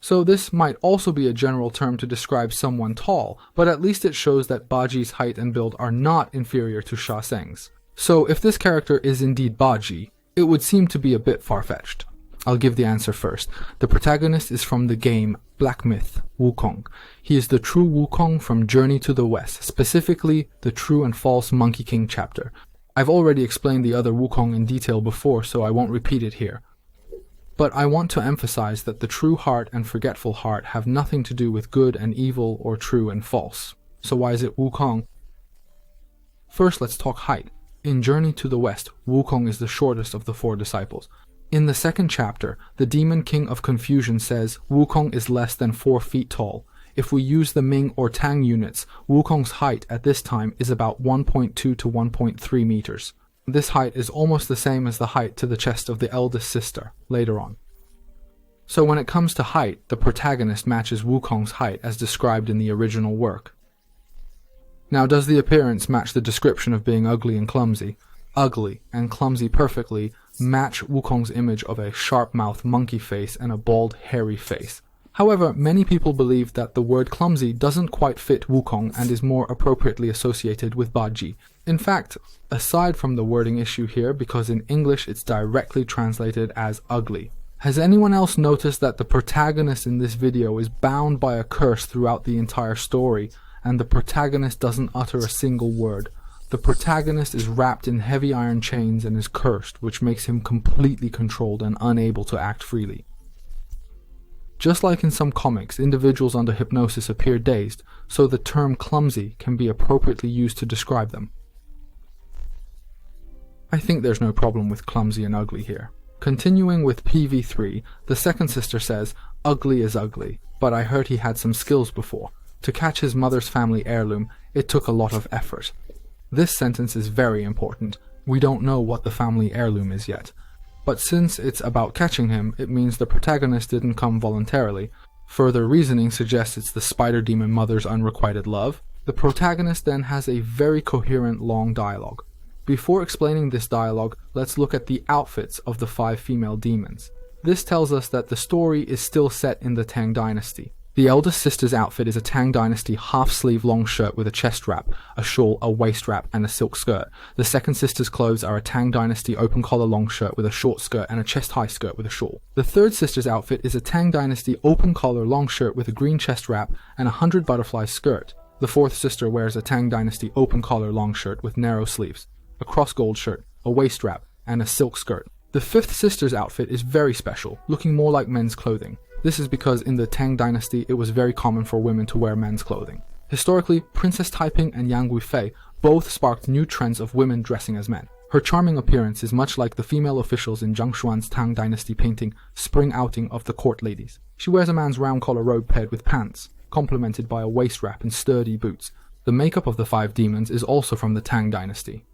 So this might also be a general term to describe someone tall, but at least it shows that Baji's height and build are not inferior to Sha Seng's. So if this character is indeed Baji, it would seem to be a bit far-fetched. I'll give the answer first. The protagonist is from the game Black Myth, Wukong. He is the true Wukong from Journey to the West, specifically the True and False Monkey King chapter. I've already explained the other Wukong in detail before, so I won't repeat it here. But I want to emphasize that the true heart and forgetful heart have nothing to do with good and evil or true and false. So why is it Wukong? First, let's talk height. In Journey to the West, Wukong is the shortest of the 4 disciples. In the second chapter, the Demon King of Confusion says Wukong is less than 4 feet tall. If we use the Ming or Tang units, Wukong's height at this time is about 1.2 to 1.3 meters. This height is almost the same as the height to the chest of the eldest sister, later on. So when it comes to height, the protagonist matches Wukong's height as described in the original work. Now, does the appearance match the description of being ugly and clumsy? Ugly and clumsy perfectly match Wukong's image of a sharp-mouthed monkey face and a bald, hairy face. However, many people believe that the word clumsy doesn't quite fit Wukong and is more appropriately associated with Baji. In fact, aside from the wording issue here, because in English it's directly translated as ugly. Has anyone else noticed that the protagonist in this video is bound by a curse throughout the entire story, and the protagonist doesn't utter a single word? The protagonist is wrapped in heavy iron chains and is cursed, which makes him completely controlled and unable to act freely. Just like in some comics, individuals under hypnosis appear dazed, so the term clumsy can be appropriately used to describe them. I think there's no problem with clumsy and ugly here. Continuing with PV3, the second sister says, "Ugly is ugly, but I heard he had some skills before. To catch his mother's family heirloom, it took a lot of effort." This sentence is very important. We don't know what the family heirloom is yet. But since it's about catching him, it means the protagonist didn't come voluntarily. Further reasoning suggests it's the spider demon mother's unrequited love. The protagonist then has a very coherent long dialogue. Before explaining this dialogue, let's look at the outfits of the 5 female demons. This tells us that the story is still set in the Tang Dynasty. The eldest sister's outfit is a Tang Dynasty half-sleeve long shirt with a chest wrap, a shawl, a waist wrap, and a silk skirt. The second sister's clothes are a Tang Dynasty open-collar long shirt with a short skirt and a chest-high skirt with a shawl. The third sister's outfit is a Tang Dynasty open-collar long shirt with a green chest wrap and a 100 butterfly skirt. The fourth sister wears a Tang Dynasty open-collar long shirt with narrow sleeves, a cross-gold shirt, a waist wrap, and a silk skirt. The fifth sister's outfit is very special, looking more like men's clothing. This is because in the Tang Dynasty it was very common for women to wear men's clothing. Historically, Princess Taiping and Yang Guifei both sparked new trends of women dressing as men. Her charming appearance is much like the female officials in Zhang Xuan's Tang Dynasty painting Spring Outing of the Court Ladies. She wears a man's round collar robe paired with pants, complemented by a waist wrap and sturdy boots. The makeup of the 5 demons is also from the Tang Dynasty.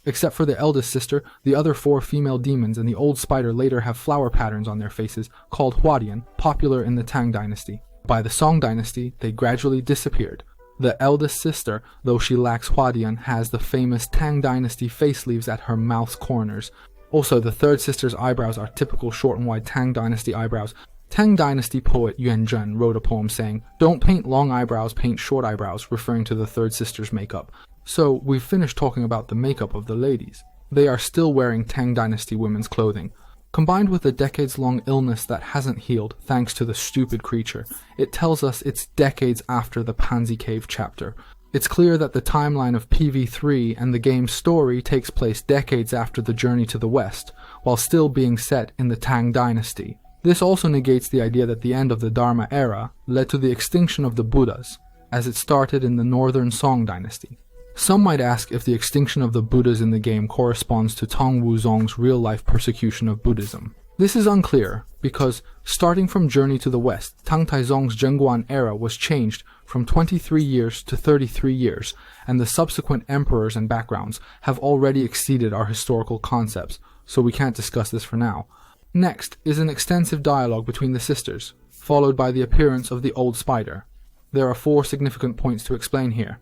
Except for the eldest sister, the other 4 female demons and the old spider later have flower patterns on their faces, called Huadian, popular in the Tang Dynasty. By the Song Dynasty, they gradually disappeared. The eldest sister, though she lacks Huadian, has the famous Tang Dynasty face leaves at her mouth's corners. Also, the third sister's eyebrows are typical short and wide Tang Dynasty eyebrows. Tang Dynasty poet Yuan Zhen wrote a poem saying, "Don't paint long eyebrows, paint short eyebrows," referring to the third sister's makeup. So, we've finished talking about the makeup of the ladies. They are still wearing Tang Dynasty women's clothing. Combined with a decades-long illness that hasn't healed thanks to the stupid creature, it tells us it's decades after the Pansy Cave chapter. It's clear that the timeline of PV3 and the game's story takes place decades after the journey to the West, while still being set in the Tang Dynasty. This also negates the idea that the end of the Dharma era led to the extinction of the Buddhas, as it started in the Northern Song Dynasty. Some might ask if the extinction of the Buddhas in the game corresponds to Tong Wuzong's real-life persecution of Buddhism. This is unclear, because starting from Journey to the West, Tang Taizong's Zhengguan era was changed from 23 years to 33 years, and the subsequent emperors and backgrounds have already exceeded our historical concepts, so we can't discuss this for now. Next is an extensive dialogue between the sisters, followed by the appearance of the old spider. There are 4 significant points to explain here.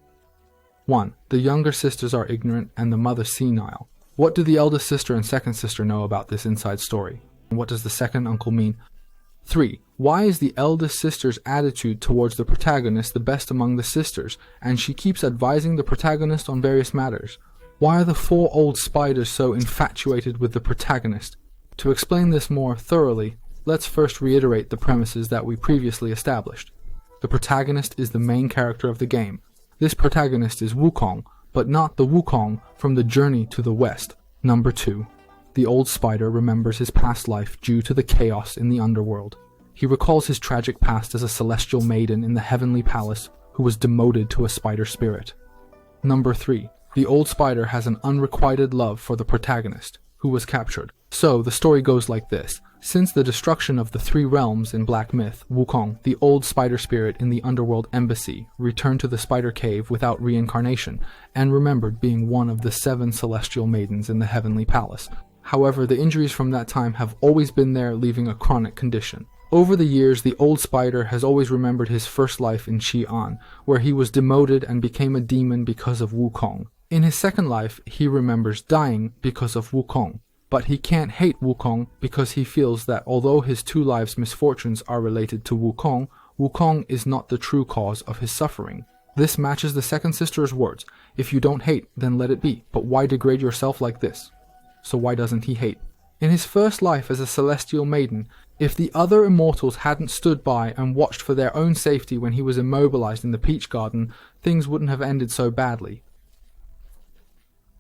1. The younger sisters are ignorant and the mother senile. What do the eldest sister and second sister know about this inside story? And what does the second uncle mean? 3. Why is the eldest sister's attitude towards the protagonist the best among the sisters, and she keeps advising the protagonist on various matters? Why are the 4 old spiders so infatuated with the protagonist? To explain this more thoroughly, let's first reiterate the premises that we previously established. The protagonist is the main character of the game. This protagonist is Wukong, but not the Wukong from the Journey to the West. Number 2. The old spider remembers his past life due to the chaos in the underworld. He recalls his tragic past as a celestial maiden in the heavenly palace who was demoted to a spider spirit. Number 3. The old spider has an unrequited love for the protagonist, who was captured. So, the story goes like this. Since the destruction of the 3 realms in Black Myth, Wukong, the old spider spirit in the underworld embassy, returned to the spider cave without reincarnation, and remembered being one of the 7 celestial maidens in the heavenly palace. However, the injuries from that time have always been there, leaving a chronic condition. Over the years, the old spider has always remembered his first life in Xi'an, where he was demoted and became a demon because of Wukong. In his second life, he remembers dying because of Wukong, but he can't hate Wukong because he feels that although his 2 lives' misfortunes are related to Wukong, Wukong is not the true cause of his suffering. This matches the second sister's words. If you don't hate, then let it be, but why degrade yourself like this? So why doesn't he hate? In his first life as a celestial maiden, if the other immortals hadn't stood by and watched for their own safety when he was immobilized in the Peach Garden, things wouldn't have ended so badly.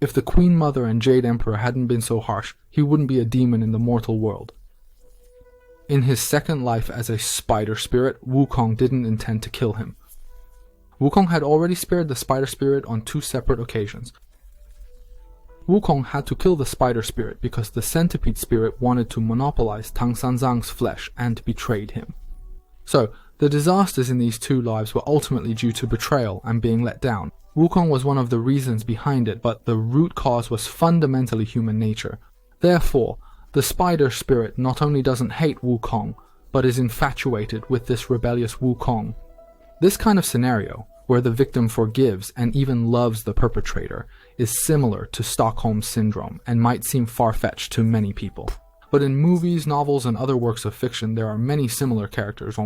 If the Queen Mother and Jade Emperor hadn't been so harsh, he wouldn't be a demon in the mortal world. In his second life as a spider spirit, Wukong didn't intend to kill him. Wukong had already spared the spider spirit on 2 separate occasions. Wukong had to kill the spider spirit because the centipede spirit wanted to monopolize Tang Sanzang's flesh and betrayed him. So, the disasters in these 2 lives were ultimately due to betrayal and being let down. Wukong was one of the reasons behind it, but the root cause was fundamentally human nature. Therefore, the spider spirit not only doesn't hate Wukong, but is infatuated with this rebellious Wukong. This kind of scenario, where the victim forgives and even loves the perpetrator, is similar to Stockholm Syndrome and might seem far-fetched to many people. But in movies, novels, and other works of fiction, there are many similar characters.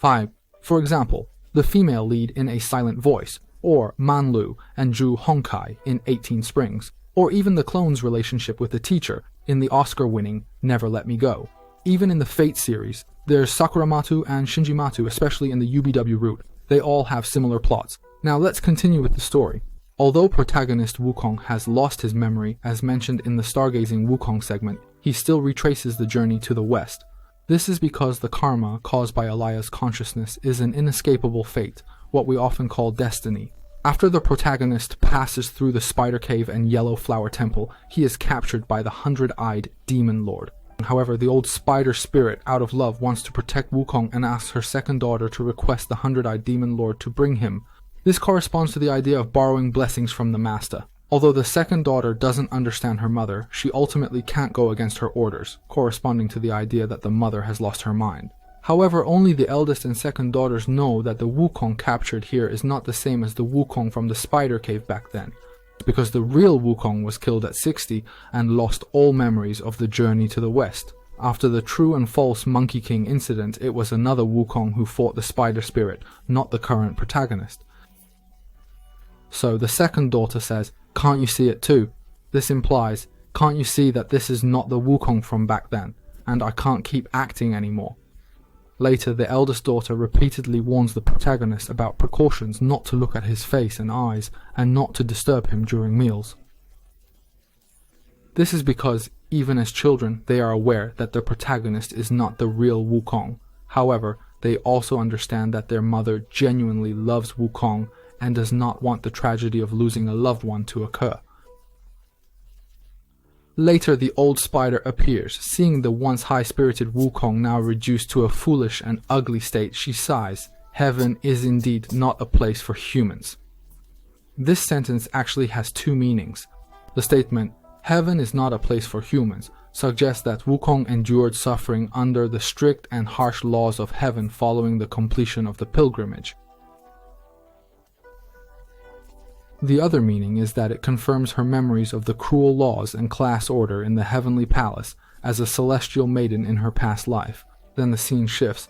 For example, the female lead in A Silent Voice, or Manlu and Zhu Hongkai in 18 Springs, or even the clone's relationship with the teacher in the Oscar-winning Never Let Me Go. Even in the Fate series, there's Sakuramatu and Shinjimatu, especially in the UBW route. They all have similar plots. Now let's continue with the story. Although protagonist Wukong has lost his memory, as mentioned in the Stargazing Wukong segment, he still retraces the journey to the west. This is because the karma caused by Elia's consciousness is an inescapable fate, what we often call destiny. After the protagonist passes through the Spider Cave and Yellow Flower Temple, he is captured by the 100-eyed Demon Lord. However, the old spider spirit, out of love, wants to protect Wukong and asks her second daughter to request the 100-eyed Demon Lord to bring him. This corresponds to the idea of borrowing blessings from the master. Although the second daughter doesn't understand her mother, she ultimately can't go against her orders, corresponding to the idea that the mother has lost her mind. However, only the eldest and second daughters know that the Wukong captured here is not the same as the Wukong from the Spider Cave back then, because the real Wukong was killed at 60 and lost all memories of the journey to the west. After the true and false Monkey King incident, it was another Wukong who fought the spider spirit, not the current protagonist. So the second daughter says, "Can't you see it too?" This implies, "Can't you see that this is not the Wukong from back then, and I can't keep acting anymore?" Later, the eldest daughter repeatedly warns the protagonist about precautions not to look at his face and eyes, and not to disturb him during meals. This is because, even as children, they are aware that the protagonist is not the real Wukong. However, they also understand that their mother genuinely loves Wukong and does not want the tragedy of losing a loved one to occur. Later, the old spider appears. Seeing the once high-spirited Wukong now reduced to a foolish and ugly state, she sighs. Heaven is indeed not a place for humans. This sentence actually has 2 meanings. The statement, "Heaven is not a place for humans," suggests that Wukong endured suffering under the strict and harsh laws of heaven following the completion of the pilgrimage. The other meaning is that it confirms her memories of the cruel laws and class order in the heavenly palace as a celestial maiden in her past life. Then the scene shifts